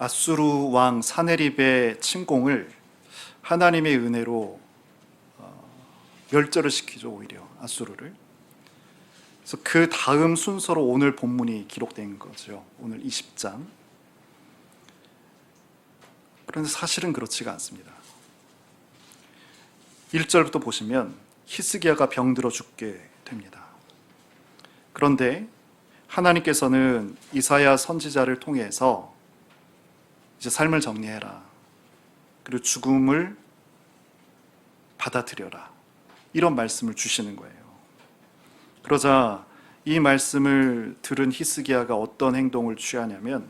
아수르 왕 사네립의 침공을 하나님의 은혜로 멸절을 시키죠. 오히려 아수르를. 그래서 그 다음 순서로 오늘 본문이 기록된 거죠. 오늘 20장. 그런데 사실은 그렇지가 않습니다. 1절부터 보시면 히스기야가 병들어 죽게 됩니다. 그런데 하나님께서는 이사야 선지자를 통해서 이제 삶을 정리해라. 그리고 죽음을 받아들여라. 이런 말씀을 주시는 거예요. 그러자 이 말씀을 들은 히스기야가 어떤 행동을 취하냐면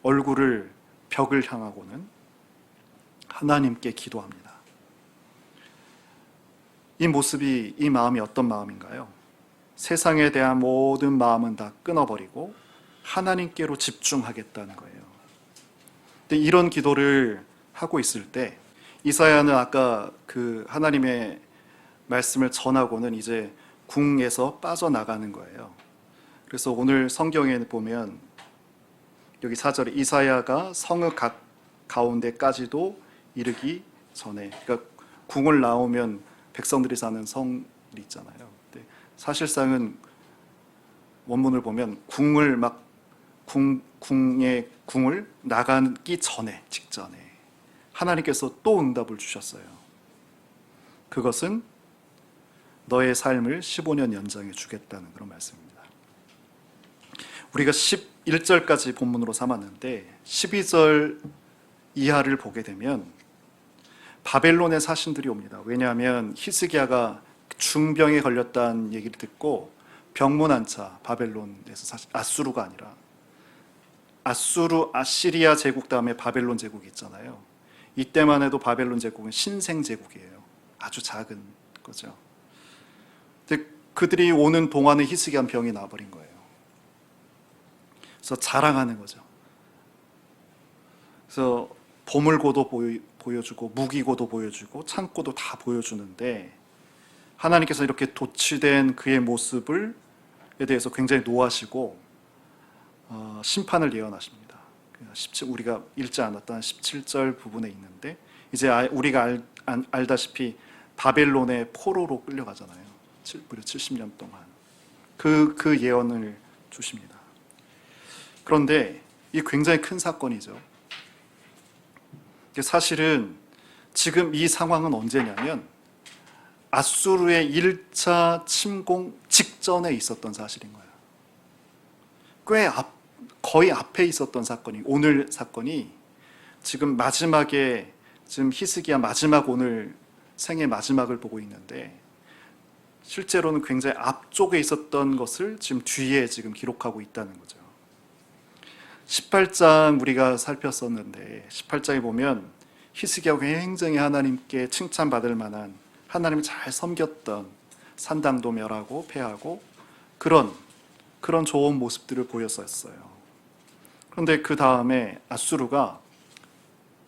얼굴을 벽을 향하고는 하나님께 기도합니다. 이 모습이, 이 마음이 어떤 마음인가요? 세상에 대한 모든 마음은 다 끊어버리고 하나님께로 집중하겠다는 거예요. 근데 이런 기도를 하고 있을 때 이사야는 아까 그 하나님의 말씀을 전하고는 이제 궁에서 빠져나가는 거예요. 그래서 오늘 성경에 보면 여기 4절에 이사야가 성읍 가운데까지도 이르기 전에, 그러니까 궁을 나오면 백성들이 사는 성이 있잖아요. 근데 사실상은 원문을 보면 궁을 나가기 전에, 직전에 하나님께서 또 응답을 주셨어요. 그것은 너의 삶을 15년 연장해 주겠다는 그런 말씀입니다. 우리가 11절까지 본문으로 삼았는데 12절 이하를 보게 되면 바벨론의 사신들이 옵니다. 왜냐하면 히스기야가 중병에 걸렸다는 얘기를 듣고 병문안차, 바벨론에서 아수르가 아니라 아시리아 제국 다음에 바벨론 제국이 있잖아요. 이때만 해도 바벨론 제국은 신생 제국이에요. 아주 작은 거죠. 근데 그들이 오는 동안에 히스기야 병이 나버린 거예요. 그래서 자랑하는 거죠. 그래서 보물고도 보여주고 무기고도 보여주고 창고도 다 보여주는데 하나님께서 이렇게 도취된 그의 모습에 대해서 굉장히 노하시고 심판을 예언하십니다. 우리가 읽지 않았던 17절 부분에 있는데 이제 우리가 알다시피 바벨론의 포로로 끌려가잖아요. 무려 70년 동안 그 예언을 주십니다. 그런데 이 굉장히 큰 사건이죠. 사실은 지금 이 상황은 언제냐면 아수르의 1차 침공 직전에 있었던 사실인 거예요. 거의 앞에 있었던 사건이, 오늘 사건이 지금 마지막에, 지금 히스기야 마지막, 오늘 생의 마지막을 보고 있는데 실제로는 굉장히 앞쪽에 있었던 것을 지금 뒤에 지금 기록하고 있다는 거죠. 18장 우리가 살폈었는데 18장에 보면 히스기야가 굉장히 하나님께 칭찬받을 만한, 하나님을 잘 섬겼던, 산당도 멸하고 패하고 그런 좋은 모습들을 보였었어요. 그런데 그 다음에 아수르가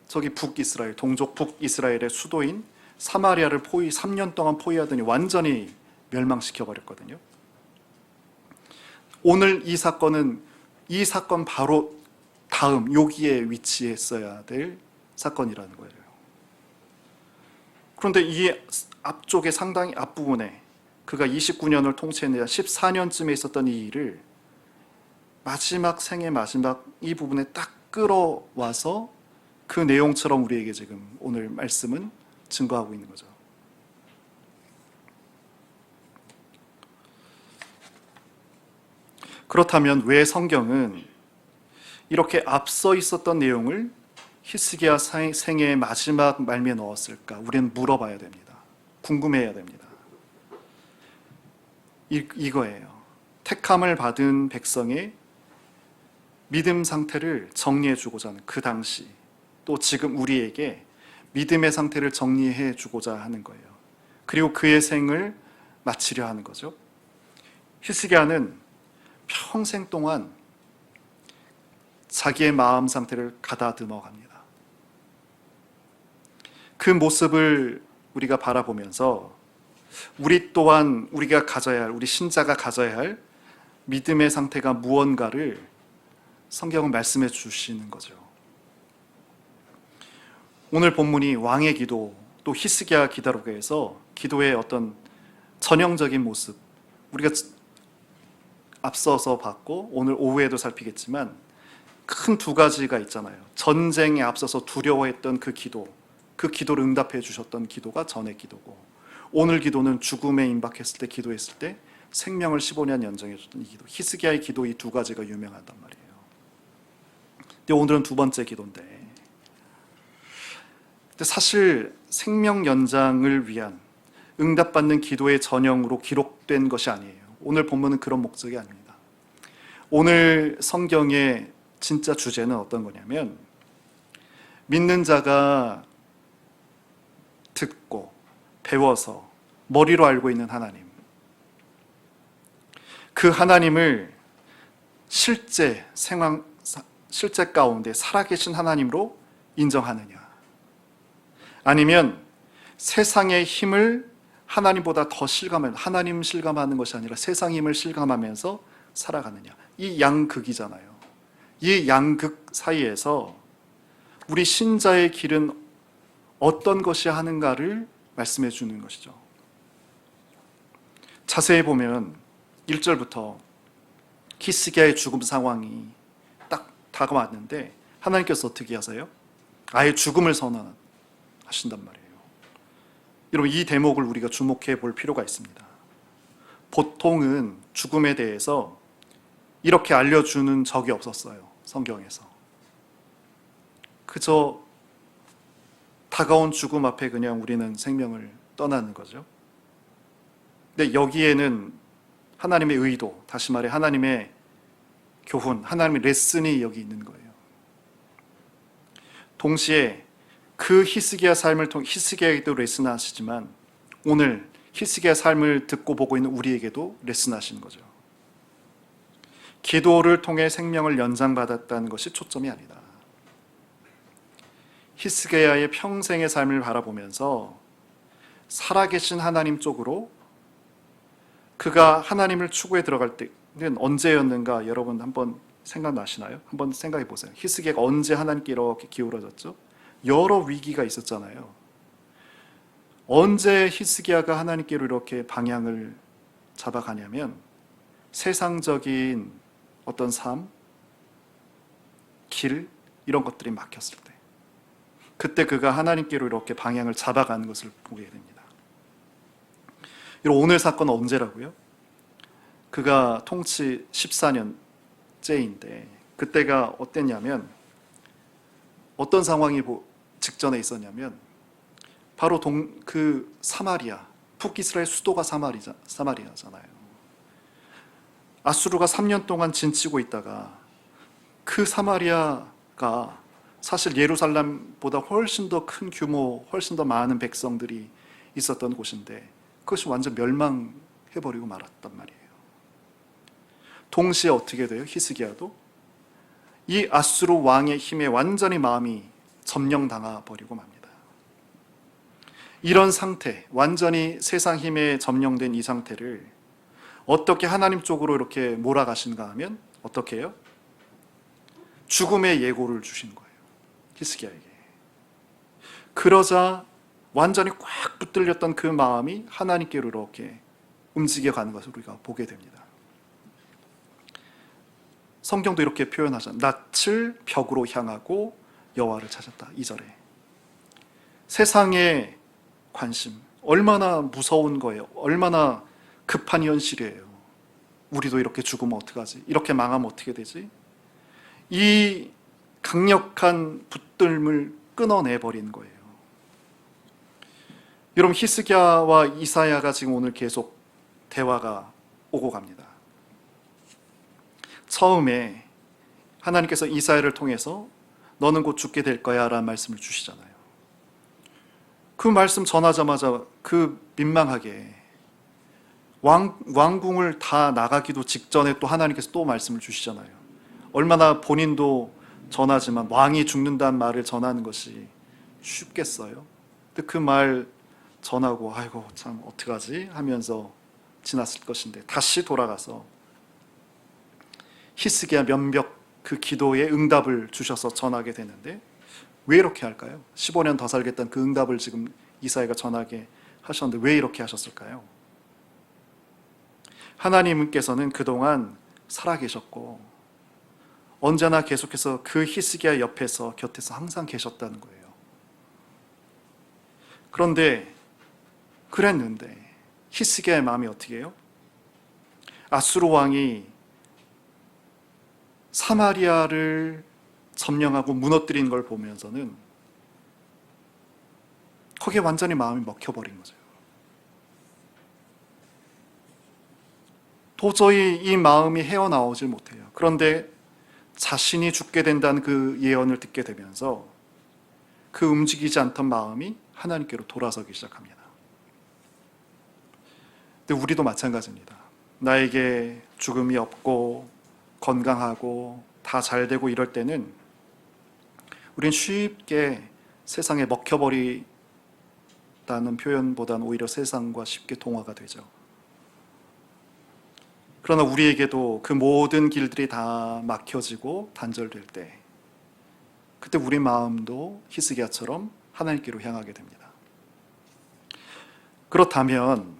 저기 북이스라엘, 동쪽 북이스라엘의 수도인 사마리아를 3년 동안 포위하더니 완전히 멸망시켜버렸거든요. 오늘 이 사건은 이 사건 바로 다음 여기에 위치했어야 될 사건이라는 거예요. 그런데 이 앞쪽에 상당히 앞부분에 그가 29년을 통치했는데 14년쯤에 있었던 이 일을 마지막 생의 마지막 이 부분에 딱 끌어와서 그 내용처럼 우리에게 지금 오늘 말씀은 증거하고 있는 거죠. 그렇다면 왜 성경은 이렇게 앞서 있었던 내용을 히스기야 생의 마지막 말미에 넣었을까? 우리는 물어봐야 됩니다. 궁금해야 됩니다. 이거예요. 택함을 받은 백성의 믿음 상태를 정리해 주고자 하는, 그 당시 또 지금 우리에게 믿음의 상태를 정리해 주고자 하는 거예요. 그리고 그의 생을 마치려 하는 거죠. 히스기야는 평생 동안 자기의 마음 상태를 가다듬어 갑니다. 그 모습을 우리가 바라보면서 우리 또한 우리가 가져야 할, 우리 신자가 가져야 할 믿음의 상태가 무언가를 성경은 말씀해 주시는 거죠. 오늘 본문이 왕의 기도, 또 히스기야 기도록에서 기도의 어떤 전형적인 모습, 우리가 앞서서 봤고 오늘 오후에도 살피겠지만 큰 두 가지가 있잖아요. 전쟁에 앞서서 두려워했던 그 기도, 그 기도를 응답해 주셨던 기도가 전의 기도고, 오늘 기도는 죽음에 임박했을 때 기도했을 때 생명을 15년 연장해 줬던 이 기도, 히스기야의 기도, 이 두 가지가 유명하단 말이에요. 근데 오늘은 두 번째 기도인데, 근데 사실 생명 연장을 위한 응답받는 기도의 전형으로 기록된 것이 아니에요. 오늘 본문은 그런 목적이 아닙니다. 오늘 성경의 진짜 주제는 어떤 거냐면, 믿는 자가 듣고 배워서 머리로 알고 있는 하나님, 그 하나님을 실제 가운데 살아계신 하나님으로 인정하느냐, 아니면 세상의 힘을 하나님보다 더 실감하는, 하나님 실감하는 것이 아니라 세상 힘을 실감하면서 살아가느냐, 이 양극이잖아요. 이 양극 사이에서 우리 신자의 길은 어떤 것이 하는가를 말씀해 주는 것이죠. 자세히 보면 1절부터 히스기야의 죽음 상황이 딱 다가왔는데 하나님께서 어떻게 하세요? 아예 죽음을 선언하신단 말이에요. 여러분, 이 대목을 우리가 주목해 볼 필요가 있습니다. 보통은 죽음에 대해서 이렇게 알려주는 적이 없었어요. 성경에서. 그저 다가온 죽음 앞에 그냥 우리는 생명을 떠나는 거죠. 근데 여기에는 하나님의 의도, 다시 말해 하나님의 교훈, 하나님의 레슨이 여기 있는 거예요. 동시에 그 히스기야 삶을 통해 히스기야에게도 레슨하시지만 오늘 히스기야 삶을 듣고 보고 있는 우리에게도 레슨하시는 거죠. 기도를 통해 생명을 연장받았다는 것이 초점이 아니다. 히스기야의 평생의 삶을 바라보면서 살아계신 하나님 쪽으로, 그가 하나님을 추구해 들어갈 때는 언제였는가 여러분 한번 생각나시나요? 한번 생각해 보세요. 히스기야가 언제 하나님께 이렇게 기울어졌죠? 여러 위기가 있었잖아요. 언제 히스기야가 하나님께로 이렇게 방향을 잡아가냐면 세상적인 어떤 삶, 길, 이런 것들이 막혔을 때, 그때 그가 하나님께로 이렇게 방향을 잡아가는 것을 보게 됩니다. 오늘 사건은 언제라고요? 그가 통치 14년째인데 그때가 어땠냐면, 어떤 상황이 직전에 있었냐면 바로 그 사마리아, 북이스라엘 수도가 사마리아잖아요. 아수르가 3년 동안 진치고 있다가 그 사마리아가 사실 예루살렘보다 훨씬 더 큰 규모, 훨씬 더 많은 백성들이 있었던 곳인데 그것이 완전 멸망해버리고 말았단 말이에요. 동시에 어떻게 돼요? 히스기야도 이 아수르 왕의 힘에 완전히 마음이 점령당하 버리고 맙니다. 이런 상태, 완전히 세상 힘에 점령된 이 상태를 어떻게 하나님 쪽으로 이렇게 몰아가신가 하면 어떻게 해요? 죽음의 예고를 주신 거예요, 히스기야에게. 그러자 완전히 꽉 붙들렸던 그 마음이 하나님께로 이렇게 움직여가는 것을 우리가 보게 됩니다. 성경도 이렇게 표현하잖아요. 낯을 벽으로 향하고 여호와를 찾았다. 2절에. 세상의 관심, 얼마나 무서운 거예요. 얼마나 급한 현실이에요. 우리도 이렇게 죽으면 어떡하지? 이렇게 망하면 어떻게 되지? 이 강력한 붙들림을 끊어내버린 거예요. 여러분, 히스기야와 이사야가 지금 오늘 계속 대화가 오고 갑니다. 처음에 하나님께서 이사야를 통해서 너는 곧 죽게 될 거야 라는 말씀을 주시잖아요. 그 말씀 전하자마자 그 민망하게 왕궁을 다 나가기도 직전에 또 하나님께서 또 말씀을 주시잖아요. 얼마나 본인도 전하지만 왕이 죽는다는 말을 전하는 것이 쉽겠어요? 근데 그 말 전하고 아이고 참 어떡하지 하면서 지났을 것인데 다시 돌아가서 히스기야 면벽 그 기도에 응답을 주셔서 전하게 되는데 왜 이렇게 할까요? 15년 더 살겠다는 그 응답을 지금 이사야가 전하게 하셨는데 왜 이렇게 하셨을까요? 하나님께서는 그동안 살아계셨고 언제나 계속해서 그 히스기야 옆에서 곁에서 항상 계셨다는 거예요. 그런데 그랬는데 히스기야의 마음이 어떻게 해요? 아수르 왕이 사마리아를 점령하고 무너뜨린 걸 보면서는 거기에 완전히 마음이 먹혀버린 거죠. 도저히 이 마음이 헤어나오질 못해요. 그런데 자신이 죽게 된다는 그 예언을 듣게 되면서 그 움직이지 않던 마음이 하나님께로 돌아서기 시작합니다. 근데 우리도 마찬가지입니다. 나에게 죽음이 없고 건강하고 다 잘되고 이럴 때는 우린 쉽게 세상에 먹혀버리다는 표현보다는 오히려 세상과 쉽게 동화가 되죠. 그러나 우리에게도 그 모든 길들이 다 막혀지고 단절될 때 그때 우리 마음도 히스기야처럼 하나님께로 향하게 됩니다. 그렇다면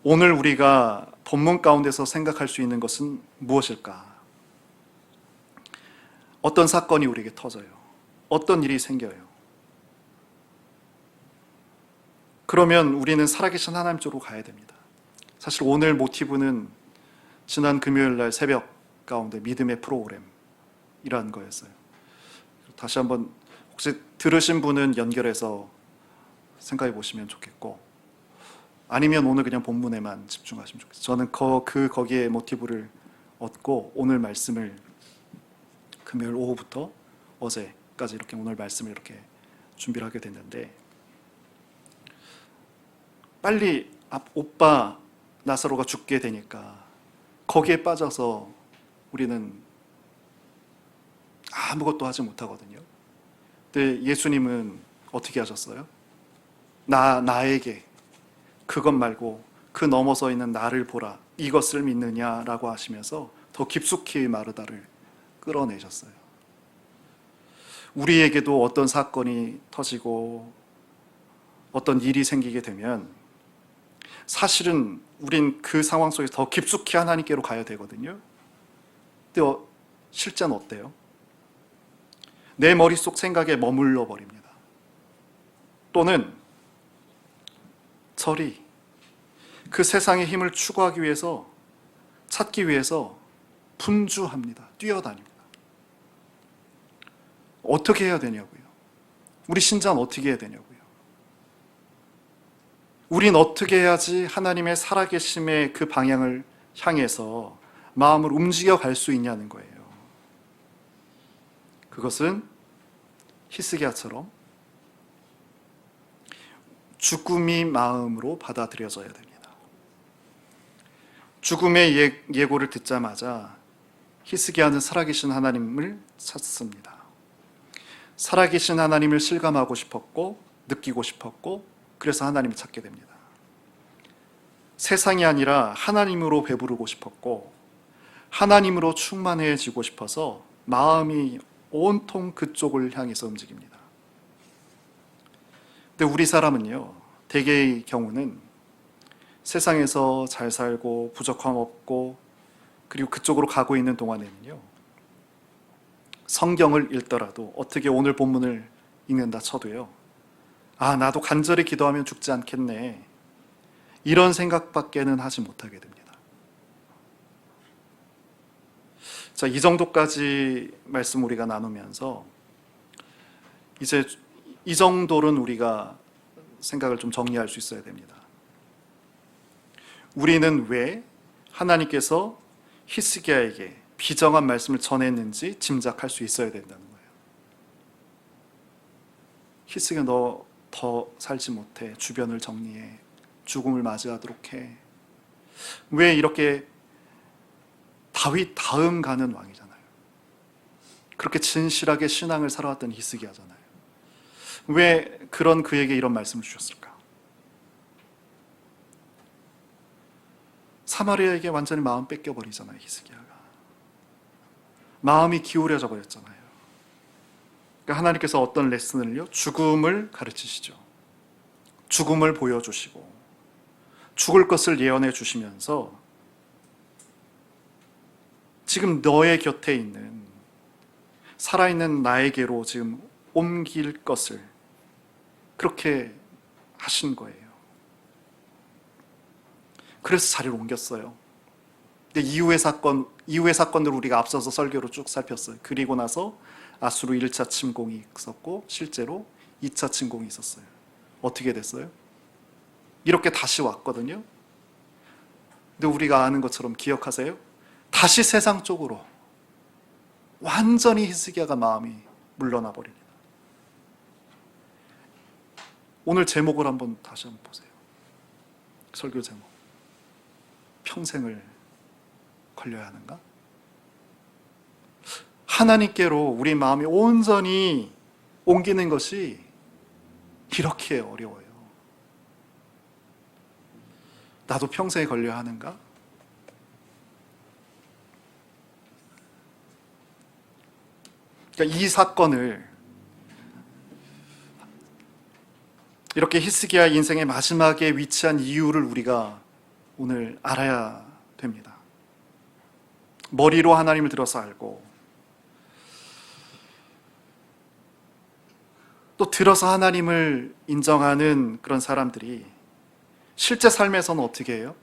오늘 우리가 본문 가운데서 생각할 수 있는 것은 무엇일까? 어떤 사건이 우리에게 터져요? 어떤 일이 생겨요? 그러면 우리는 살아계신 하나님 쪽으로 가야 됩니다. 사실 오늘 모티브는 지난 금요일 날 새벽 가운데 믿음의 프로그램이라는 거였어요. 다시 한번 혹시 들으신 분은 연결해서 생각해 보시면 좋겠고 아니면 오늘 그냥 본문에만 집중하시면 좋겠어요. 저는 거기에 모티브를 얻고 오늘 말씀을 금요일 오후부터 어제까지 이렇게 오늘 말씀을 이렇게 준비를 하게 됐는데 빨리 오빠 나사로가 죽게 되니까 거기에 빠져서 우리는 아무것도 하지 못하거든요. 근데 예수님은 어떻게 하셨어요? 나에게 그것 말고 그 넘어서 있는 나를 보라. 이것을 믿느냐라고 하시면서 더 깊숙이 마르다를 끌어내셨어요. 우리에게도 어떤 사건이 터지고 어떤 일이 생기게 되면 사실은 우린 그 상황 속에서 더 깊숙이 하나님께로 가야 되거든요. 근데 실제는 어때요? 내 머릿속 생각에 머물러 버립니다. 또는 저리 그 세상의 힘을 추구하기 위해서 찾기 위해서 분주합니다. 뛰어다닙니다. 어떻게 해야 되냐고요? 우리 신자는 어떻게 해야 되냐고요? 우린 어떻게 해야지 하나님의 살아계심의 그 방향을 향해서 마음을 움직여 갈 수 있냐는 거예요. 그것은 히스기야처럼 죽음이 마음으로 받아들여져야 됩니다. 죽음의 예고를 듣자마자 히스기야는 살아계신 하나님을 찾습니다. 살아계신 하나님을 실감하고 싶었고 느끼고 싶었고 그래서 하나님을 찾게 됩니다. 세상이 아니라 하나님으로 배부르고 싶었고 하나님으로 충만해지고 싶어서 마음이 온통 그쪽을 향해서 움직입니다. 근데 우리 사람은요, 대개의 경우는 세상에서 잘 살고 부족함 없고 그리고 그쪽으로 가고 있는 동안에는요, 성경을 읽더라도 어떻게 오늘 본문을 읽는다 쳐도요, 나도 간절히 기도하면 죽지 않겠네, 이런 생각밖에는 하지 못하게 됩니다. 자, 이 정도까지 말씀 우리가 나누면서 이제 이 정도는 우리가 생각을 좀 정리할 수 있어야 됩니다. 우리는 왜 하나님께서 히스기야에게 비정한 말씀을 전했는지 짐작할 수 있어야 된다는 거예요. 히스기야, 너 더 살지 못해. 주변을 정리해. 죽음을 맞이하도록 해. 왜 이렇게 다윗 다음 가는 왕이잖아요. 그렇게 진실하게 신앙을 살아왔던 히스기야잖아요. 왜 그런 그에게 이런 말씀을 주셨을까? 사마리아에게 완전히 마음 뺏겨버리잖아요, 히스기야가. 마음이 기울여져 버렸잖아요. 그러니까 하나님께서 어떤 레슨을요? 죽음을 가르치시죠. 죽음을 보여주시고 죽을 것을 예언해 주시면서 지금 너의 곁에 있는 살아있는 나에게로 지금 옮길 것을 그렇게 하신 거예요. 그래서 자리를 옮겼어요. 근데 이후의 사건들 우리가 앞서서 설교로 쭉 살폈어요. 그리고 나서 아수르 1차 침공이 있었고 실제로 2차 침공이 있었어요. 어떻게 됐어요? 이렇게 다시 왔거든요. 근데 우리가 아는 것처럼 기억하세요? 다시 세상 쪽으로 완전히 히스기야가 마음이 물러나 버립니다. 오늘 제목을 한번 다시 한번 보세요. 설교 제목. 평생을 걸려야 하는가? 하나님께로 우리 마음이 온전히 옮기는 것이 이렇게 어려워요. 나도 평생에 걸려야 하는가? 그러니까 이 사건을 이렇게 히스기야 인생의 마지막에 위치한 이유를 우리가 오늘 알아야 됩니다. 머리로 하나님을 들어서 알고 또 들어서 하나님을 인정하는 그런 사람들이 실제 삶에서는 어떻게 해요?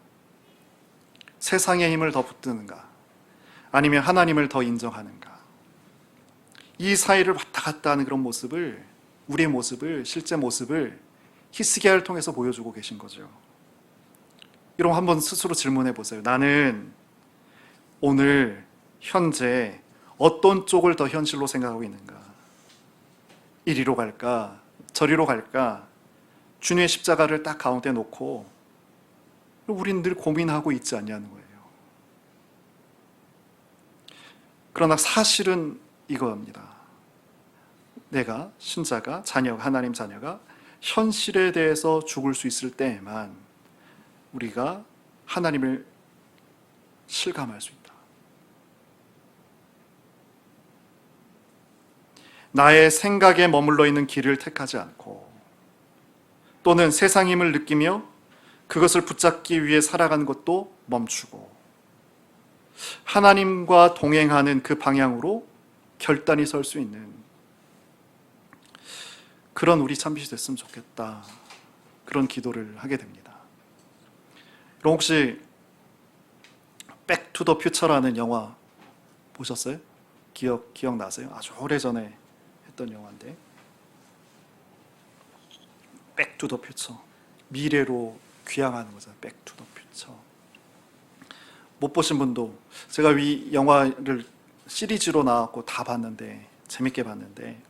세상의 힘을 더 붙드는가? 아니면 하나님을 더 인정하는가? 이 사이를 왔다 갔다 하는 그런 모습을, 우리의 모습을, 실제 모습을 히스기야를 통해서 보여주고 계신 거죠. 여러분 한번 스스로 질문해 보세요. 나는 오늘 현재 어떤 쪽을 더 현실로 생각하고 있는가? 이리로 갈까? 저리로 갈까? 주님의 십자가를 딱 가운데 놓고 우린 늘 고민하고 있지 않냐는 거예요. 그러나 사실은 이거입니다. 내가 신자가, 자녀가, 하나님 자녀가 현실에 대해서 죽을 수 있을 때에만 우리가 하나님을 실감할 수 있다. 나의 생각에 머물러 있는 길을 택하지 않고 또는 세상 힘을 느끼며 그것을 붙잡기 위해 살아가는 것도 멈추고 하나님과 동행하는 그 방향으로 결단이 설 수 있는 그런 우리 참빛이 됐으면 좋겠다. 그런 기도를 하게 됩니다. 그럼 혹시 백투더 퓨처라는 영화 보셨어요? 기억나세요? 아주 오래전에 했던 영화인데 백투더 퓨처, 미래로 귀향하는 거잖아요. 백투더 퓨처. 못 보신 분도, 제가 이 영화를 시리즈로 나왔고 다 봤는데, 재밌게 봤는데,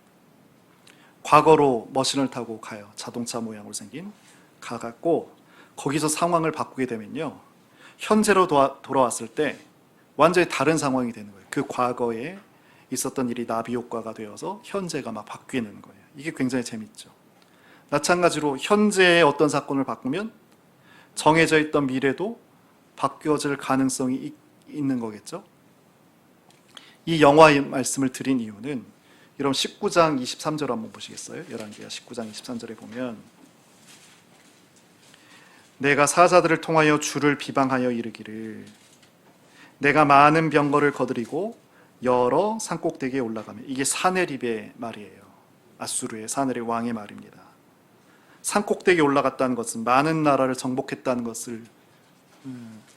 과거로 머신을 타고 가요. 자동차 모양으로 생긴. 가갖고 거기서 상황을 바꾸게 되면요, 현재로 돌아왔을 때 완전히 다른 상황이 되는 거예요. 그 과거에 있었던 일이 나비 효과가 되어서 현재가 막 바뀌는 거예요. 이게 굉장히 재밌죠. 마찬가지로 현재의 어떤 사건을 바꾸면 정해져 있던 미래도 바뀌어질 가능성이 있는 거겠죠. 이 영화의 말씀을 드린 이유는 여러분 19장 23절 한번 보시겠어요? 11개가 19장 23절에 보면 내가 사자들을 통하여 주를 비방하여 이르기를 내가 많은 병거를 거드리고 여러 산꼭대기에 올라가며, 이게 사네립의 말이에요. 아수르의 사네립 왕의 말입니다. 산꼭대기에 올라갔다는 것은 많은 나라를 정복했다는 것을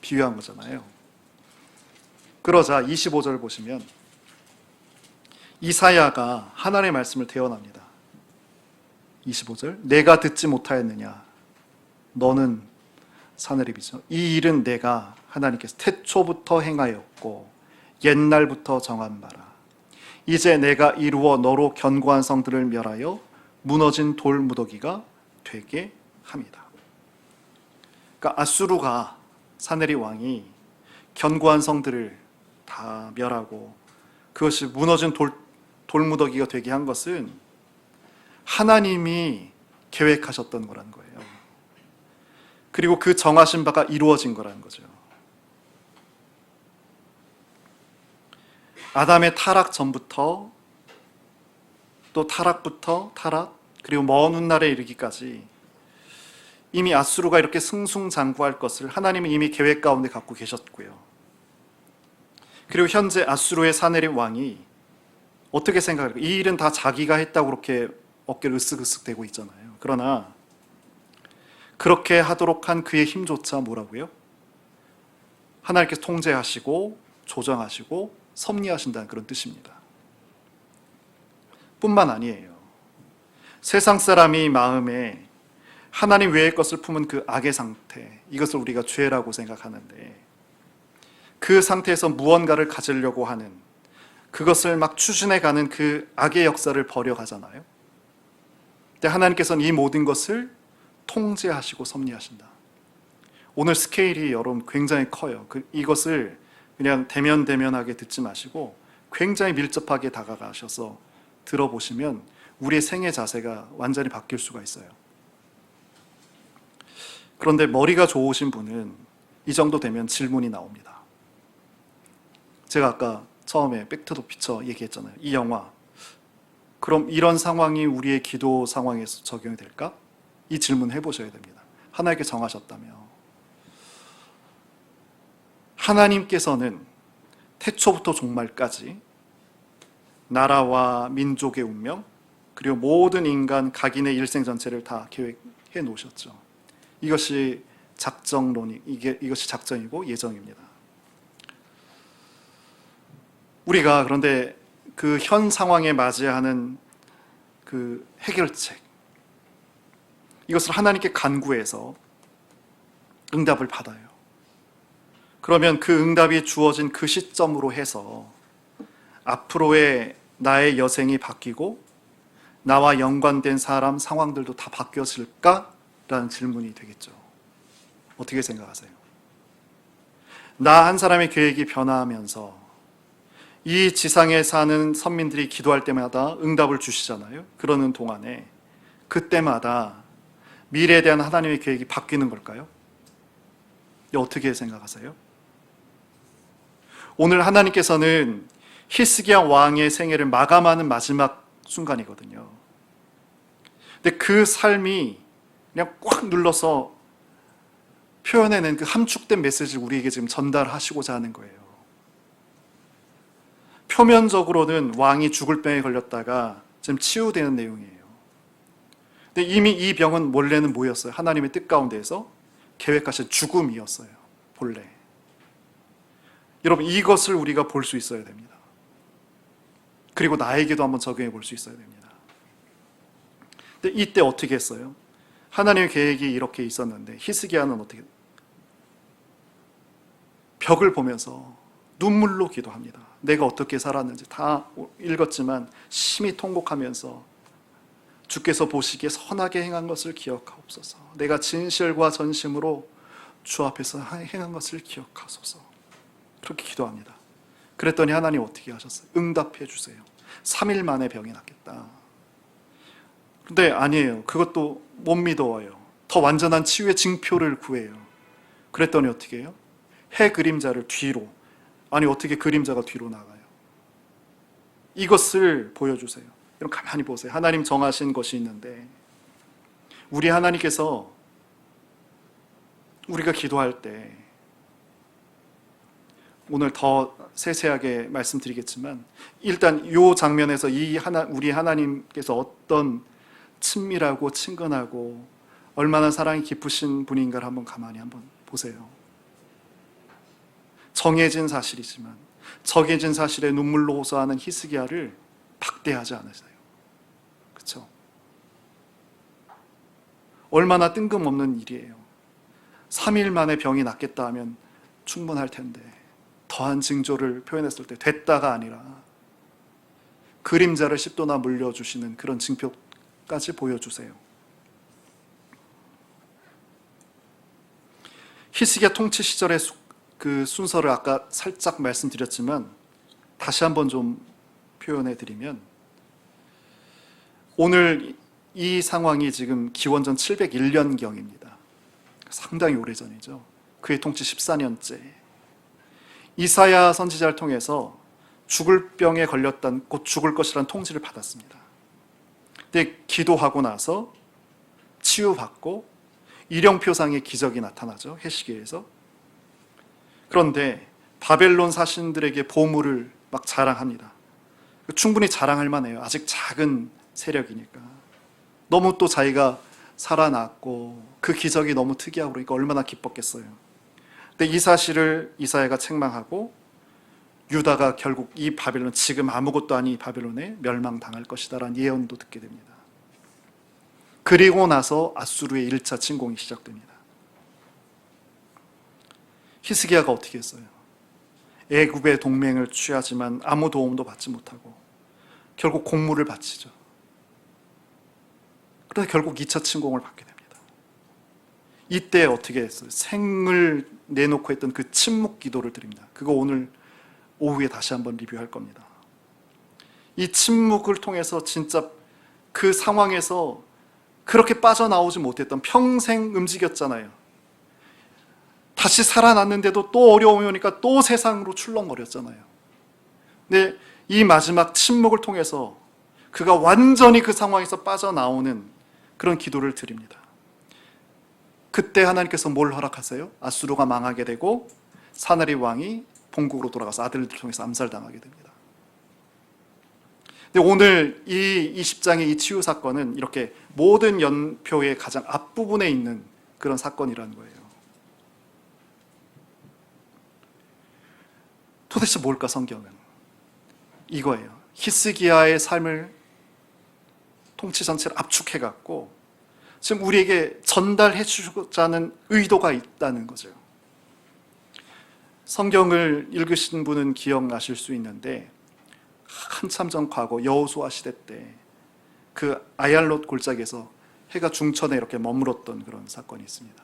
비유한 거잖아요. 그러자 25절 보시면 이사야가 하나님의 말씀을 대언합니다. 25절, 내가 듣지 못하였느냐? 너는 사네립이죠. 이 일은 내가 하나님께서 태초부터 행하였고 옛날부터 정한 바라. 이제 내가 이루어 너로 견고한 성들을 멸하여 무너진 돌 무더기가 되게 합니다. 그러니까 아수르가, 사네립 왕이 견고한 성들을 다 멸하고 그것이 무너진 돌무더기가 되게 한 것은 하나님이 계획하셨던 거라는 거예요. 그리고 그 정하신 바가 이루어진 거라는 거죠. 아담의 타락 전부터 또 타락부터 타락, 그리고 먼 훗날에 이르기까지 이미 아수르가 이렇게 승승장구할 것을 하나님은 이미 계획 가운데 갖고 계셨고요. 그리고 현재 아수르의 사내립 왕이 어떻게 생각할까? 이 일은 다 자기가 했다고 그렇게 어깨를 으쓱으쓱 대고 있잖아요. 그러나 그렇게 하도록 한 그의 힘조차 뭐라고요? 하나님께서 통제하시고 조정하시고 섭리하신다는 그런 뜻입니다. 뿐만 아니에요. 세상 사람이 마음에 하나님 외의 것을 품은 그 악의 상태, 이것을 우리가 죄라고 생각하는데 그 상태에서 무언가를 가지려고 하는, 그것을 막 추진해가는 그 악의 역사를 벌여가잖아요. 근데 하나님께서는 이 모든 것을 통제하시고 섭리하신다. 오늘 스케일이 여러분 굉장히 커요. 이것을 그냥 대면대면하게 듣지 마시고 굉장히 밀접하게 다가가셔서 들어보시면 우리의 생애 자세가 완전히 바뀔 수가 있어요. 그런데 머리가 좋으신 분은 이 정도 되면 질문이 나옵니다. 제가 아까 처음에 백투 더 피처 얘기했잖아요. 이 영화, 그럼 이런 상황이 우리의 기도 상황에서 적용이 될까? 이 질문 해보셔야 됩니다. 하나님께 정하셨다며. 하나님께서는 태초부터 종말까지 나라와 민족의 운명, 그리고 모든 인간 각인의 일생 전체를 다 계획해 놓으셨죠. 이것이 작정론이, 이것이 작정이고 예정입니다. 우리가 그런데 그 현 상황에 맞이하는 그 해결책, 이것을 하나님께 간구해서 응답을 받아요. 그러면 그 응답이 주어진 그 시점으로 해서 앞으로의 나의 여생이 바뀌고 나와 연관된 사람, 상황들도 다 바뀌어질까라는 질문이 되겠죠. 어떻게 생각하세요? 나 한 사람의 계획이 변화하면서 이 지상에 사는 선민들이 기도할 때마다 응답을 주시잖아요. 그러는 동안에 그때마다 미래에 대한 하나님의 계획이 바뀌는 걸까요? 어떻게 생각하세요? 오늘 하나님께서는 히스기야 왕의 생애를 마감하는 마지막 순간이거든요. 근데 그 삶이 그냥 꽉 눌러서 표현해낸 그 함축된 메시지를 우리에게 지금 전달하시고자 하는 거예요. 표면적으로는 왕이 죽을 병에 걸렸다가 지금 치유되는 내용이에요. 근데 이미 이 병은 원래는 뭐였어요? 하나님의 뜻 가운데에서 계획하신 죽음이었어요. 본래. 여러분, 이것을 우리가 볼 수 있어야 됩니다. 그리고 나에게도 한번 적용해 볼 수 있어야 됩니다. 근데 이때 어떻게 했어요? 하나님의 계획이 이렇게 있었는데 히스기야는 어떻게? 벽을 보면서 눈물로 기도합니다. 내가 어떻게 살았는지 다 읽었지만 심히 통곡하면서 주께서 보시기에 선하게 행한 것을 기억하옵소서. 내가 진실과 전심으로 주 앞에서 행한 것을 기억하소서. 그렇게 기도합니다. 그랬더니 하나님 어떻게 하셨어요? 응답해 주세요. 3일 만에 병이 낫겠다. 근데 아니에요. 그것도 못 믿어요. 더 완전한 치유의 징표를 구해요. 그랬더니 어떻게 해요? 해 그림자를 뒤로. 아니 어떻게 그림자가 뒤로 나가요? 이것을 보여주세요. 여러분 가만히 보세요. 하나님 정하신 것이 있는데 우리 하나님께서 우리가 기도할 때 오늘 더 세세하게 말씀드리겠지만 일단 이 장면에서 우리 하나님께서 어떤 친밀하고 친근하고 얼마나 사랑이 깊으신 분인가를 한번 가만히 한번 보세요. 정해진 사실이지만 정해진 사실에 눈물로 호소하는 히스기야를 박대하지 않으세요. 그렇죠? 얼마나 뜬금없는 일이에요. 3일 만에 병이 낫겠다 하면 충분할 텐데 더한 징조를 표현했을 때 됐다가 아니라 그림자를 10도나 물려주시는 그런 징표까지 보여주세요. 히스기야 통치 시절의 그 순서를 아까 살짝 말씀드렸지만 다시 한번 좀 표현해 드리면 오늘 이 상황이 지금 기원전 701년경입니다. 상당히 오래전이죠. 그의 통치 14년째. 이사야 선지자를 통해서 죽을 병에 걸렸던 곧 죽을 것이라는 통지를 받았습니다. 근데 기도하고 나서 치유받고 일령표상의 기적이 나타나죠. 해시계에서. 그런데 바벨론 사신들에게 보물을 막 자랑합니다. 충분히 자랑할 만해요. 아직 작은 세력이니까. 너무 또 자기가 살아났고 그 기적이 너무 특이하고 그러니까 얼마나 기뻤겠어요. 근데 이 사실을 이사야가 책망하고 유다가 결국 이 바벨론, 지금 아무것도 아닌 이 바벨론에 멸망당할 것이다라는 예언도 듣게 됩니다. 그리고 나서 아수르의 1차 침공이 시작됩니다. 히스기야가 어떻게 했어요? 애굽의 동맹을 취하지만 아무 도움도 받지 못하고 결국 공물을 바치죠. 그래서 결국 2차 침공을 받게 됩니다. 이때 어떻게 했어요? 생을 내놓고 했던 그 침묵 기도를 드립니다. 그거 오늘 오후에 다시 한번 리뷰할 겁니다. 이 침묵을 통해서 진짜 그 상황에서 그렇게 빠져나오지 못했던, 평생 움직였잖아요. 다시 살아났는데도 또 어려움이 오니까 또 세상으로 출렁거렸잖아요. 근데 이 마지막 침묵을 통해서 그가 완전히 그 상황에서 빠져나오는 그런 기도를 드립니다. 그때 하나님께서 뭘 허락하세요? 아수르가 망하게 되고 사나리 왕이 본국으로 돌아가서 아들들 통해서 암살당하게 됩니다. 근데 오늘 이 20장의 이 치유 사건은 이렇게 모든 연표의 가장 앞부분에 있는 그런 사건이라는 거예요. 도대체 뭘까 성경은? 이거예요. 히스기야의 삶을 통치 전체를 압축해갖고 지금 우리에게 전달해 주고자 하는 의도가 있다는 거죠. 성경을 읽으신 분은 기억나실 수 있는데 한참 전 과거 여호수아 시대 때 그 아얄롯 골짜기에서 해가 중천에 이렇게 머물렀던 그런 사건이 있습니다.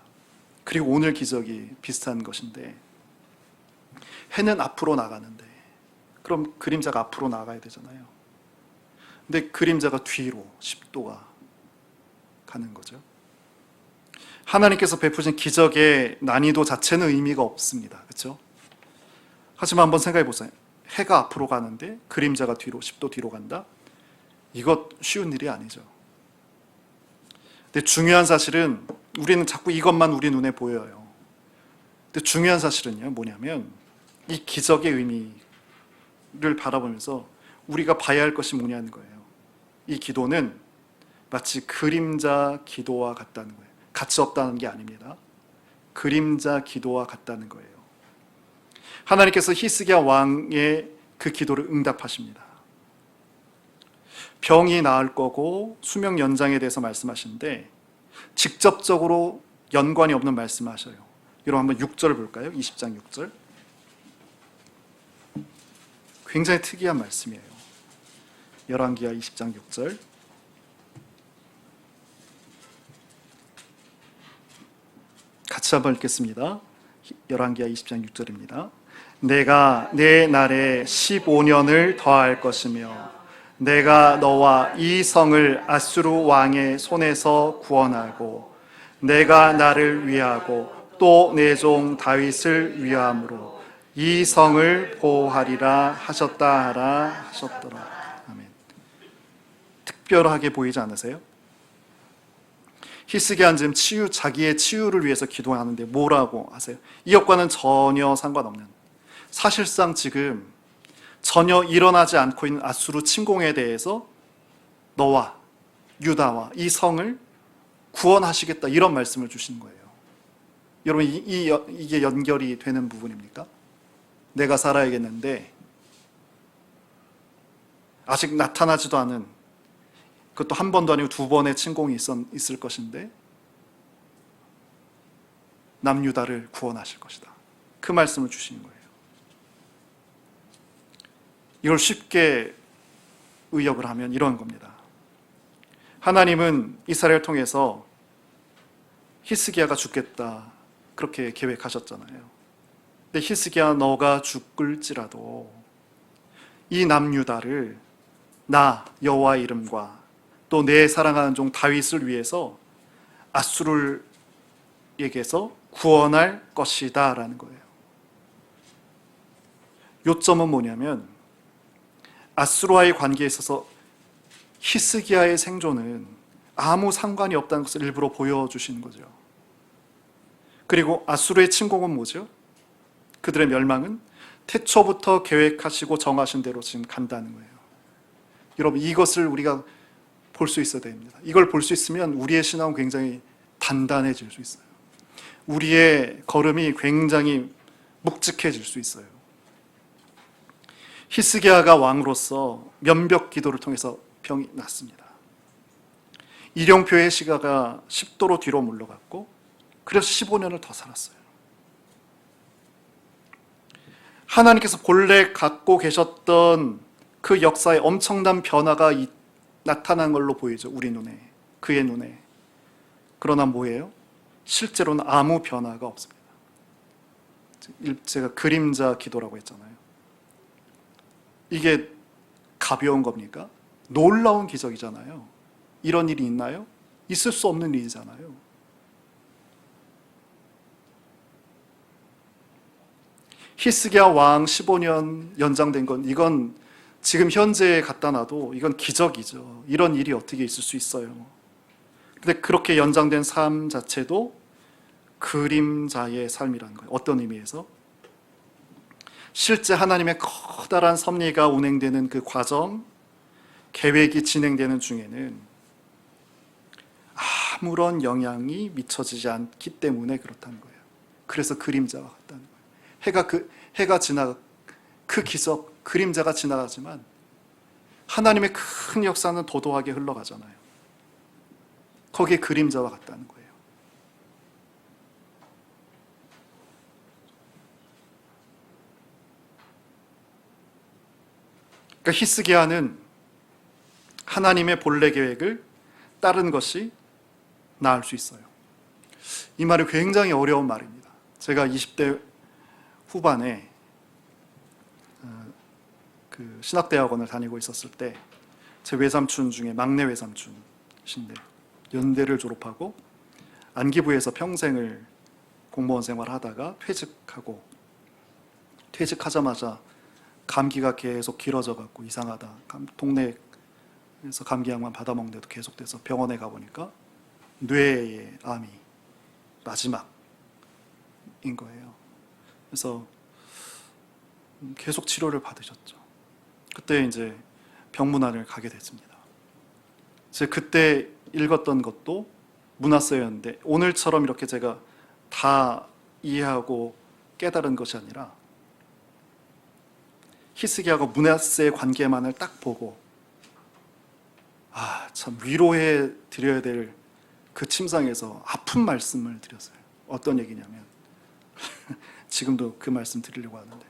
그리고 오늘 기적이 비슷한 것인데 해는 앞으로 나가는데 그럼 그림자가 앞으로 나가야 되잖아요. 근데 그림자가 뒤로 10도가 가는 거죠. 하나님께서 베푸신 기적의 난이도 자체는 의미가 없습니다. 그렇죠? 하지만 한번 생각해 보세요. 해가 앞으로 가는데 그림자가 뒤로 10도 뒤로 간다? 이것 쉬운 일이 아니죠. 근데 중요한 사실은 우리는 자꾸 이것만 우리 눈에 보여요. 근데 중요한 사실은요, 뭐냐면 이 기적의 의미를 바라보면서 우리가 봐야 할 것이 뭐냐는 거예요. 이 기도는 마치 그림자 기도와 같다는 거예요. 가치 없다는 게 아닙니다. 그림자 기도와 같다는 거예요. 하나님께서 히스기야 왕의 그 기도를 응답하십니다. 병이 나을 거고 수명 연장에 대해서 말씀하시는데 직접적으로 연관이 없는 말씀을 하셔요. 여러분 한번 6절 볼까요? 20장 6절. 굉장히 특이한 말씀이에요. 열왕기하 20장 6절. 같이 한번 읽겠습니다. 열왕기하 20장 6절입니다. 내가 내 날에 15년을 더할 것이며 내가 너와 이 성을 아수르 왕의 손에서 구원하고 내가 나를 위하고 또 내 종 다윗을 위함으로 이 성을 보호하리라 하셨다 하라 하셨더라. 아멘. 특별하게 보이지 않으세요? 히스기야는 지금 자기의 치유를 위해서 기도하는데 뭐라고 하세요? 이것과는 전혀 상관없는, 사실상 지금 전혀 일어나지 않고 있는 아수르 침공에 대해서 너와 유다와 이 성을 구원하시겠다, 이런 말씀을 주시는 거예요. 여러분 이게 연결이 되는 부분입니까? 내가 살아야겠는데 아직 나타나지도 않은, 그것도 한 번도 아니고 두 번의 침공이 있을 것인데 남유다를 구원하실 것이다, 그 말씀을 주시는 거예요. 이걸 쉽게 의역을 하면 이런 겁니다. 하나님은 이스라엘을 통해서 히스기야가 죽겠다 그렇게 계획하셨잖아요. 근데 히스기야 너가 죽을지라도 이 남유다를 나 여호와의 이름과 또 내 사랑하는 종 다윗을 위해서 아수르에게서 구원할 것이다 라는 거예요. 요점은 뭐냐면 아수르와의 관계에 있어서 히스기야의 생존은 아무 상관이 없다는 것을 일부러 보여주시는 거죠. 그리고 아수르의 침공은 뭐죠? 그들의 멸망은 태초부터 계획하시고 정하신 대로 지금 간다는 거예요. 여러분, 이것을 우리가 볼 수 있어야 됩니다. 이걸 볼 수 있으면 우리의 신앙은 굉장히 단단해질 수 있어요. 우리의 걸음이 굉장히 묵직해질 수 있어요. 히스기야가 왕으로서 면벽 기도를 통해서 병이 났습니다. 일용표의 시가가 10도로 뒤로 물러갔고, 그래서 15년을 더 살았어요. 하나님께서 본래 갖고 계셨던 그 역사에 엄청난 변화가 나타난 걸로 보이죠. 우리 눈에, 그의 눈에. 그러나 뭐예요? 실제로는 아무 변화가 없습니다. 제가 그림자 기도라고 했잖아요. 이게 가벼운 겁니까? 놀라운 기적이잖아요. 이런 일이 있나요? 있을 수 없는 일이잖아요. 히스기야 왕 15년 연장된 건, 이건 지금 현재에 갖다 놔도 이건 기적이죠. 이런 일이 어떻게 있을 수 있어요. 근데 그렇게 연장된 삶 자체도 그림자의 삶이라는 거예요. 어떤 의미에서? 실제 하나님의 커다란 섭리가 운행되는 그 과정, 계획이 진행되는 중에는 아무런 영향이 미쳐지지 않기 때문에 그렇다는 거예요. 그래서 그림자와 같다는 거예요. 해가 지나가, 그 기적, 그림자가 지나가지만 하나님의 큰 역사는 도도하게 흘러가잖아요. 거기에 그림자와 같다는 거예요. 그러니까 히스기야는 하나님의 본래 계획을 따르는 것이 나을 수 있어요. 이 말이 굉장히 어려운 말입니다. 제가 20대 후반에 그 신학대학원을 다니고 있었을 때 제 외삼촌 중에 막내 외삼촌이신데, 연대를 졸업하고 안기부에서 평생을 공무원 생활을 하다가 퇴직하자마자 감기가 계속 길어져 갖고 이상하다, 동네에서 감기약만 받아먹는데도 계속돼서 병원에 가보니까 뇌의 암이 마지막인 거예요. 그래서 계속 치료를 받으셨죠. 그때 이제 병문안을 가게 됐습니다. 제가 그때 읽었던 것도 문화서였는데, 오늘처럼 이렇게 제가 다 이해하고 깨달은 것이 아니라 히스기야가 문하세의 관계만을 딱 보고 참 위로해 드려야 될 그 침상에서 아픈 말씀을 드렸어요. 어떤 얘기냐면 지금도 그 말씀 드리려고 하는데,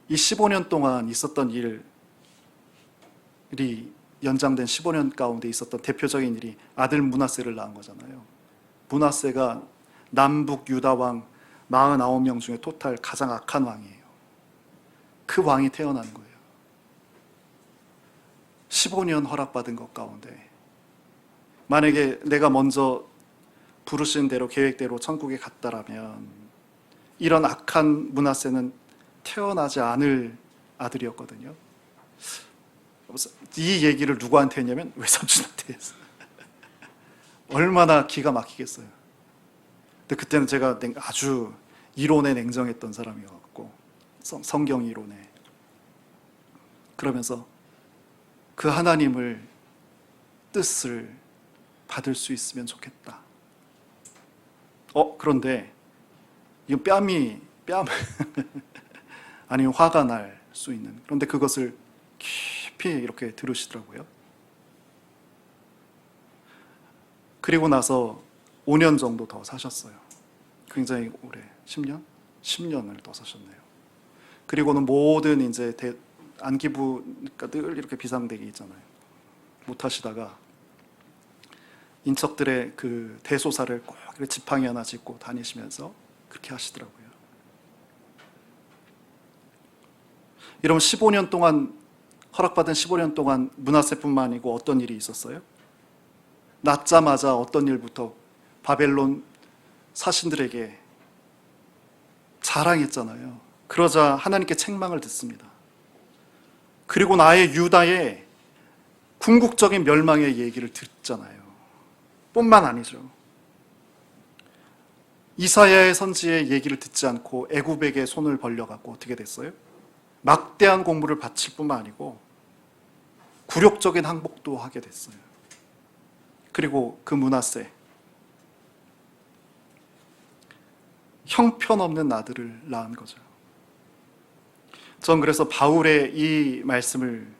이 15년 동안 있었던 일이, 연장된 15년 가운데 있었던 대표적인 일이 아들 문하세를 낳은 거잖아요. 문하세가 남북 유다 왕 49명 중에 토탈 가장 악한 왕이에요. 그 왕이 태어난 거예요. 15년 허락받은 것 가운데 만약에 내가 먼저 부르신 대로 계획대로 천국에 갔다라면 이런 악한 문하세는 태어나지 않을 아들이었거든요. 이 얘기를 누구한테 했냐면 외삼촌한테 했어요. 얼마나 기가 막히겠어요. 근데 그때는 제가 아주 이론에 냉정했던 사람이었고, 성경 이론에. 그러면서 그 하나님을 뜻을 받을 수 있으면 좋겠다. 그런데 이건 뺨 아니면 화가 날 수 있는, 그런데 그것을 깊이 이렇게 들으시더라고요. 그리고 나서 5년 정도 더 사셨어요. 굉장히 오래, 10년? 10년을 더 사셨네요. 그리고는 모든 이제 안기부가 늘 이렇게 비상대기 있잖아요. 못 하시다가 인척들의 그 대소사를 꼭 지팡이 하나 짚고 다니시면서 그렇게 하시더라고요. 여러분, 15년 동안, 허락받은 15년 동안 문하세뿐만 아니고 어떤 일이 있었어요? 낳자마자 어떤 일부터 바벨론 사신들에게 자랑했잖아요. 그러자 하나님께 책망을 듣습니다. 그리고 나의 유다의 궁극적인 멸망의 얘기를 듣잖아요. 뿐만 아니죠. 이사야의 선지의 얘기를 듣지 않고 애굽에게 손을 벌려갖고 어떻게 됐어요? 막대한 공부를 바칠 뿐만 아니고 굴욕적인 항복도 하게 됐어요. 그리고 그 므낫세, 형편없는 아들을 낳은 거죠. 전 그래서 바울의 이 말씀을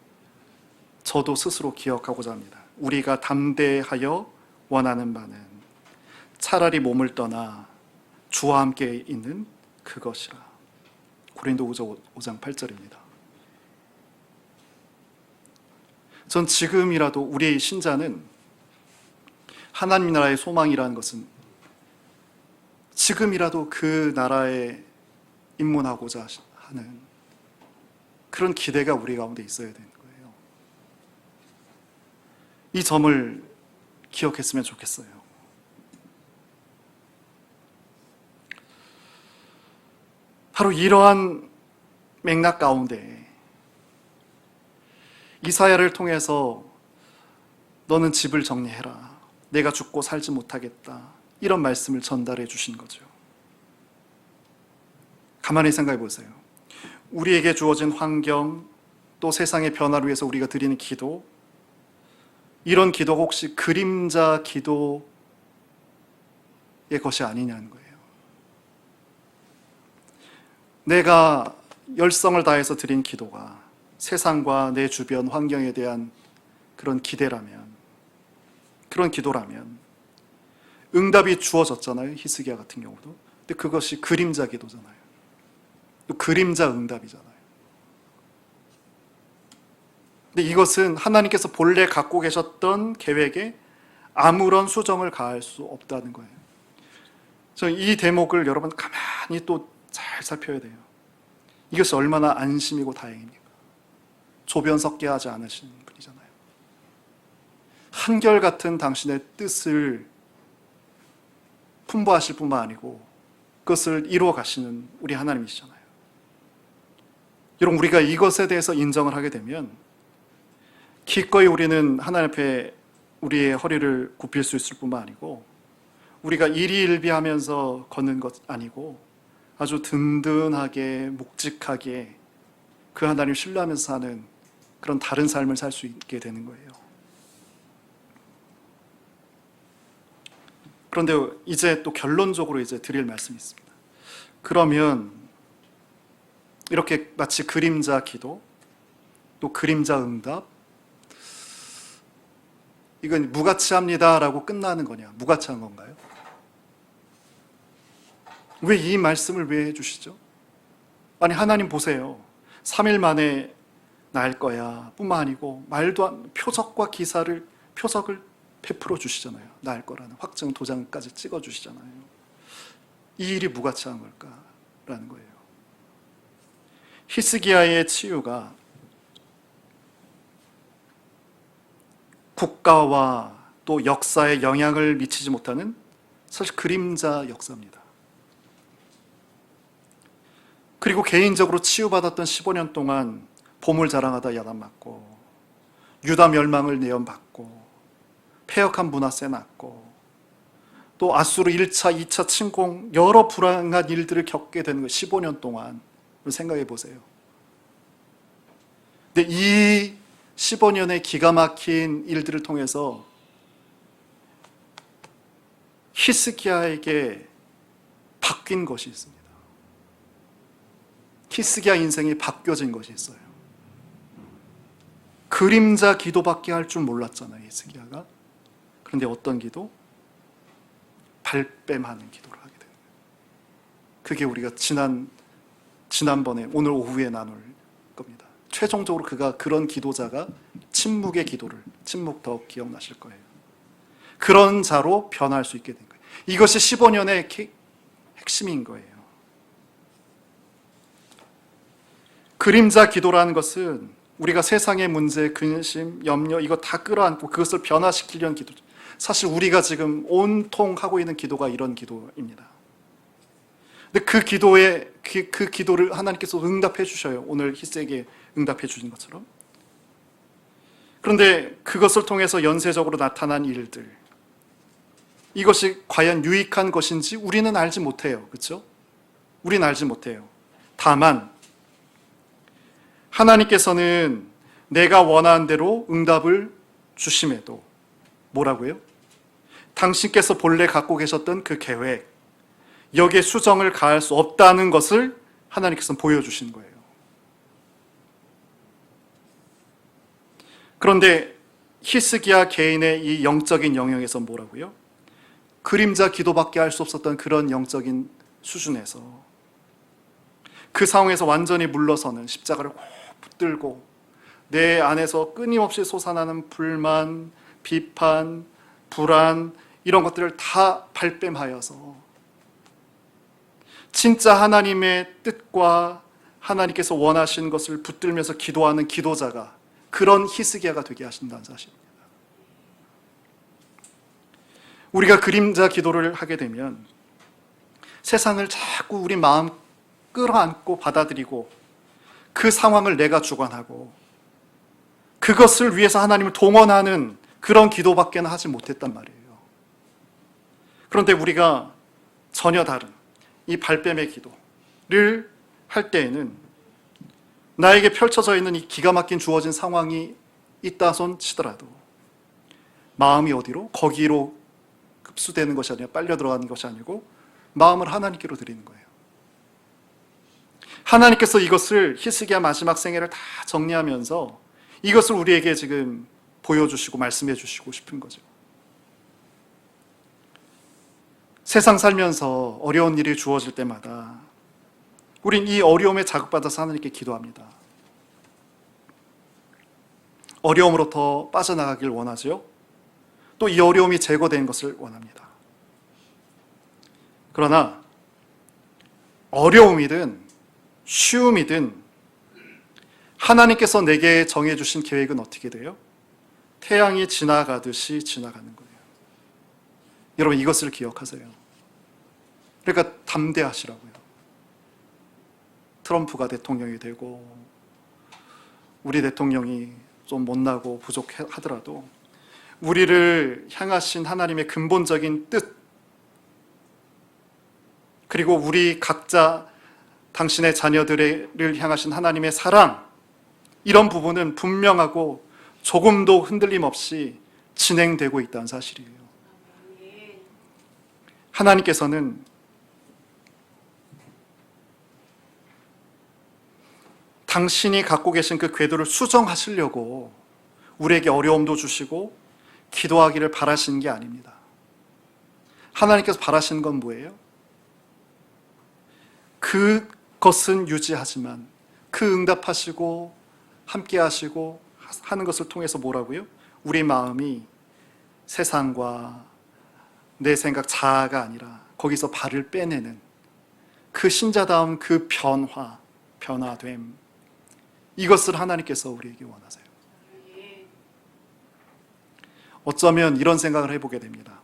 저도 스스로 기억하고자 합니다. 우리가 담대하여 원하는 바는 차라리 몸을 떠나 주와 함께 있는 그것이라. 고린도후서 5장 8절입니다. 전 지금이라도 우리의 신자는 하나님 나라의 소망이라는 것은 지금이라도 그 나라에 입문하고자 하는 그런 기대가 우리 가운데 있어야 되는 거예요. 이 점을 기억했으면 좋겠어요. 바로 이러한 맥락 가운데 이사야를 통해서 너는 집을 정리해라. 내가 죽고 살지 못하겠다. 이런 말씀을 전달해 주신 거죠. 가만히 생각해 보세요. 우리에게 주어진 환경, 또 세상의 변화를 위해서 우리가 드리는 기도, 이런 기도가 혹시 그림자 기도의 것이 아니냐는 거예요. 내가 열성을 다해서 드린 기도가 세상과 내 주변 환경에 대한 그런 기대라면, 그런 기도라면 응답이 주어졌잖아요. 히스기야 같은 경우도. 근데 그것이 그림자 기도잖아요. 또 그림자 응답이잖아요. 근데 이것은 하나님께서 본래 갖고 계셨던 계획에 아무런 수정을 가할 수 없다는 거예요. 저는 이 대목을 여러분 가만히 또 잘 살펴야 돼요. 이것이 얼마나 안심이고 다행입니까? 조변석계 하지 않으신 분이잖아요. 한결같은 당신의 뜻을 풍부하실 뿐만 아니고 그것을 이루어 가시는 우리 하나님이시잖아요. 여러분, 우리가 이것에 대해서 인정을 하게 되면 기꺼이 우리는 하나님 앞에 우리의 허리를 굽힐 수 있을 뿐만 아니고 우리가 일희일비하면서 걷는 것 아니고 아주 든든하게 묵직하게 그 하나님을 신뢰하면서 사는 그런 다른 삶을 살 수 있게 되는 거예요. 그런데 이제 또 결론적으로 이제 드릴 말씀이 있습니다. 그러면 이렇게 마치 그림자 기도, 또 그림자 응답, 이건 무가치합니다라고 끝나는 거냐? 무가치한 건가요? 왜 이 말씀을 왜 해주시죠? 아니, 하나님 보세요. 3일 만에 날 거야 뿐만 아니고 말도 안 표적과 표적을 베풀어 주시잖아요. 날 거라는 확증 도장까지 찍어 주시잖아요. 이 일이 무가치한 걸까라는 거예요. 히스기야의 치유가 국가와 또 역사에 영향을 미치지 못하는 사실 그림자 역사입니다. 그리고 개인적으로 치유받았던 15년 동안 보물 자랑하다 야단맞고 유다 멸망을 예언받고 폐역한 므낫세 낳고 또 아수르 1차, 2차 침공 여러 불행한 일들을 겪게 되는 거예요. 15년 동안 생각해 보세요. 근데 이 15년의 기가 막힌 일들을 통해서 히스기야에게 바뀐 것이 있습니다. 히스기야 인생이 바뀌어진 것이 있어요. 그림자 기도밖에 할 줄 몰랐잖아요, 히스기야가. 그런데 어떤 기도? 발뺌하는 기도를 하게 됩니다. 그게 우리가 지난번에 오늘 오후에 나눌 겁니다. 최종적으로 그가 그런 기도자가 침묵의 기도를, 침묵 더 기억나실 거예요. 그런 자로 변할 수 있게 된 거예요. 이것이 15년의 핵심인 거예요. 그림자 기도라는 것은 우리가 세상의 문제, 근심, 염려 이거 다 끌어안고 그것을 변화시키려는 기도죠. 사실 우리가 지금 온통 하고 있는 기도가 이런 기도입니다. 근데 그 기도를 하나님께서 응답해 주셔요. 오늘 히스기야에게 응답해 주신 것처럼. 그런데 그것을 통해서 연쇄적으로 나타난 일들, 이것이 과연 유익한 것인지 우리는 알지 못해요. 그렇죠? 우리는 알지 못해요. 다만 하나님께서는 내가 원하는 대로 응답을 주심에도 뭐라고요? 당신께서 본래 갖고 계셨던 그 계획, 여기에 수정을 가할 수 없다는 것을 하나님께서는 보여주신 거예요. 그런데 히스기야 개인의 이 영적인 영역에서 뭐라고요? 그림자 기도밖에 할 수 없었던 그런 영적인 수준에서 그 상황에서 완전히 물러서는, 십자가를 꼭 붙들고 내 안에서 끊임없이 솟아나는 불만, 비판, 불안, 이런 것들을 다 발뺌하여서 진짜 하나님의 뜻과 하나님께서 원하시는 것을 붙들면서 기도하는 기도자가, 그런 히스기야가 되게 하신다는 사실입니다. 우리가 그림자 기도를 하게 되면 세상을 자꾸 우리 마음 끌어안고 받아들이고 그 상황을 내가 주관하고 그것을 위해서 하나님을 동원하는 그런 기도밖에 하지 못했단 말이에요. 그런데 우리가 전혀 다른 이 발뺌의 기도를 할 때에는 나에게 펼쳐져 있는 이 기가 막힌 주어진 상황이 있다 손 치더라도 마음이 어디로? 거기로 흡수되는 것이 아니라 빨려 들어가는 것이 아니고 마음을 하나님께로 드리는 거예요. 하나님께서 이것을 히스기야 마지막 생애를 다 정리하면서 이것을 우리에게 지금 보여주시고 말씀해 주시고 싶은 거죠. 세상 살면서 어려운 일이 주어질 때마다 우린 이 어려움에 자극받아서 하나님께 기도합니다. 어려움으로부터 빠져나가길 원하죠. 또 이 어려움이 제거된 것을 원합니다. 그러나 어려움이든 쉬움이든 하나님께서 내게 정해주신 계획은 어떻게 돼요? 태양이 지나가듯이 지나가는 거예요. 여러분 이것을 기억하세요. 그러니까 담대하시라고요. 트럼프가 대통령이 되고 우리 대통령이 좀 못나고 부족하더라도 우리를 향하신 하나님의 근본적인 뜻, 그리고 우리 각자 당신의 자녀들을 향하신 하나님의 사랑, 이런 부분은 분명하고 조금도 흔들림 없이 진행되고 있다는 사실이에요. 하나님께서는 당신이 갖고 계신 그 궤도를 수정하시려고 우리에게 어려움도 주시고 기도하기를 바라시는 게 아닙니다. 하나님께서 바라시는 건 뭐예요? 그것은 유지하지만 그 응답하시고 함께 하시고 하는 것을 통해서 뭐라고요? 우리 마음이 세상과 내 생각 자아가 아니라 거기서 발을 빼내는 그 신자다운 그 변화됨, 이것을 하나님께서 우리에게 원하세요. 어쩌면 이런 생각을 해보게 됩니다.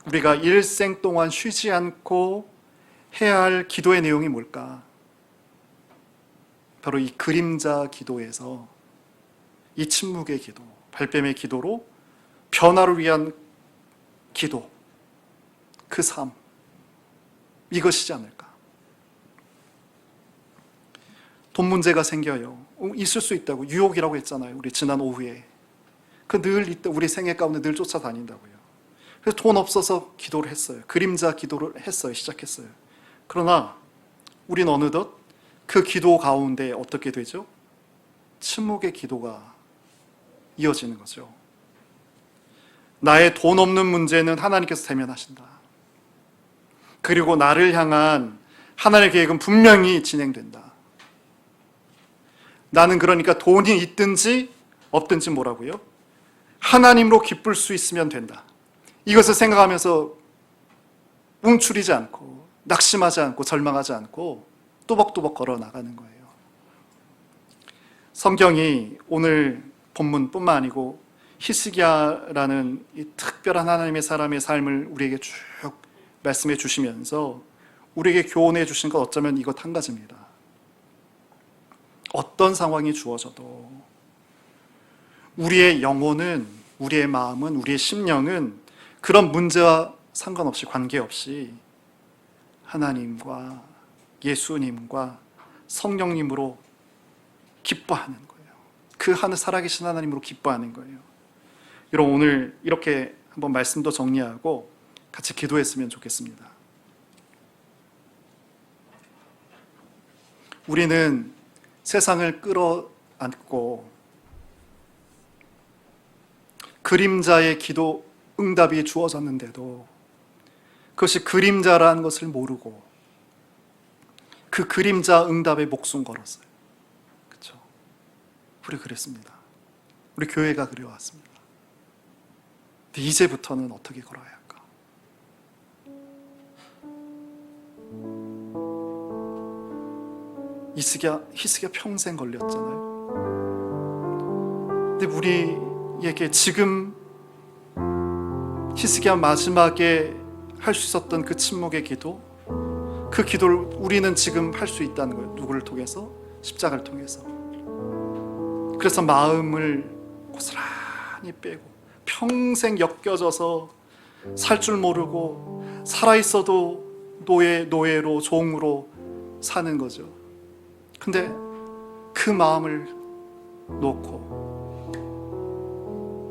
우리가 일생 동안 쉬지 않고 해야 할 기도의 내용이 뭘까? 바로 이 그림자 기도에서 이 침묵의 기도, 발뺌의 기도로 변화를 위한 기도, 그 삶, 이것이지 않을까? 돈 문제가 생겨요. 있을 수 있다고, 유혹이라고 했잖아요. 우리 지난 오후에. 우리 생애 가운데 늘 쫓아다닌다고요. 그래서 돈 없어서 기도를 했어요. 그림자 기도를 했어요. 시작했어요. 그러나 우린 어느덧 그 기도 가운데 어떻게 되죠? 침묵의 기도가 이어지는 거죠. 나의 돈 없는 문제는 하나님께서 대면하신다. 그리고 나를 향한 하나님의 계획은 분명히 진행된다. 나는 그러니까 돈이 있든지 없든지 뭐라고요? 하나님으로 기쁠 수 있으면 된다. 이것을 생각하면서 움츠리지 않고 낙심하지 않고 절망하지 않고 또박또박 걸어 나가는 거예요. 성경이 오늘 본문뿐만 아니고 히스기야라는 이 특별한 하나님의 사람의 삶을 우리에게 쭉 말씀해 주시면서 우리에게 교훈해 주신 것 어쩌면 이것 한 가지입니다. 어떤 상황이 주어져도 우리의 영혼은, 우리의 마음은, 우리의 심령은 그런 문제와 상관없이, 관계없이 하나님과 예수님과 성령님으로 기뻐하는 거예요. 그 하늘 살아계신 하나님으로 기뻐하는 거예요. 여러분, 오늘 이렇게 한번 말씀도 정리하고 같이 기도했으면 좋겠습니다. 우리는 세상을 끌어안고 그림자의 기도 응답이 주어졌는데도 그것이 그림자라는 것을 모르고 그 그림자 응답에 목숨 걸었어요. 그렇죠? 우리 그랬습니다. 우리 교회가 그래왔습니다. 근데 이제부터는 어떻게 걸어야 할까? 히스기야 평생 걸렸잖아요. 근데 우리에게 지금 히스기야 마지막에 할 수 있었던 그 침묵의 기도, 그 기도를 우리는 지금 할 수 있다는 거예요. 누구를 통해서? 십자가를 통해서. 그래서 마음을 고스란히 빼고 평생 엮여져서 살 줄 모르고 살아있어도 노예로 종으로 사는 거죠. 근데 그 마음을 놓고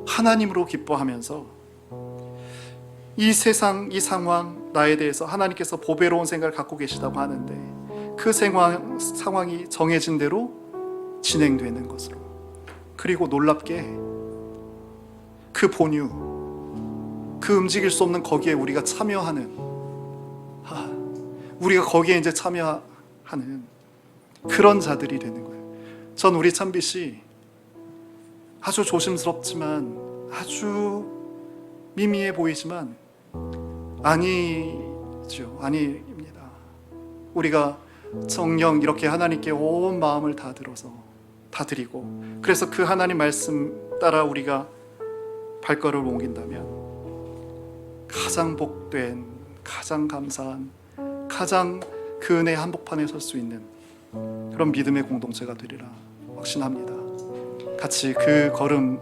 하나님으로 기뻐하면서 이 세상, 이 상황, 나에 대해서 하나님께서 보배로운 생각을 갖고 계시다고 하는데 그 상황이 정해진 대로 진행되는 것으로, 그리고 놀랍게 그 본유, 그 움직일 수 없는 거기에 우리가 참여하는, 우리가 거기에 이제 참여하는 그런 자들이 되는 거예요. 전 우리 참빛이 아주 조심스럽지만, 아주 미미해 보이지만 아닙니다. 우리가 정녕 이렇게 하나님께 온 마음을 다 드리고, 그래서 그 하나님 말씀 따라 우리가 발걸음을 옮긴다면 가장 복된, 가장 감사한, 가장 그 은혜의 한복판에 설 수 있는 그런 믿음의 공동체가 되리라 확신합니다. 같이 그 걸음,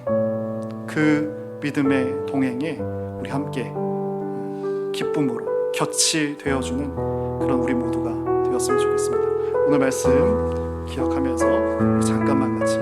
그 믿음의 동행에 우리 함께 기쁨으로 곁이 되어주는 그런 우리 모두가 되었으면 좋겠습니다. 오늘 말씀 기억하면서 잠깐만 같이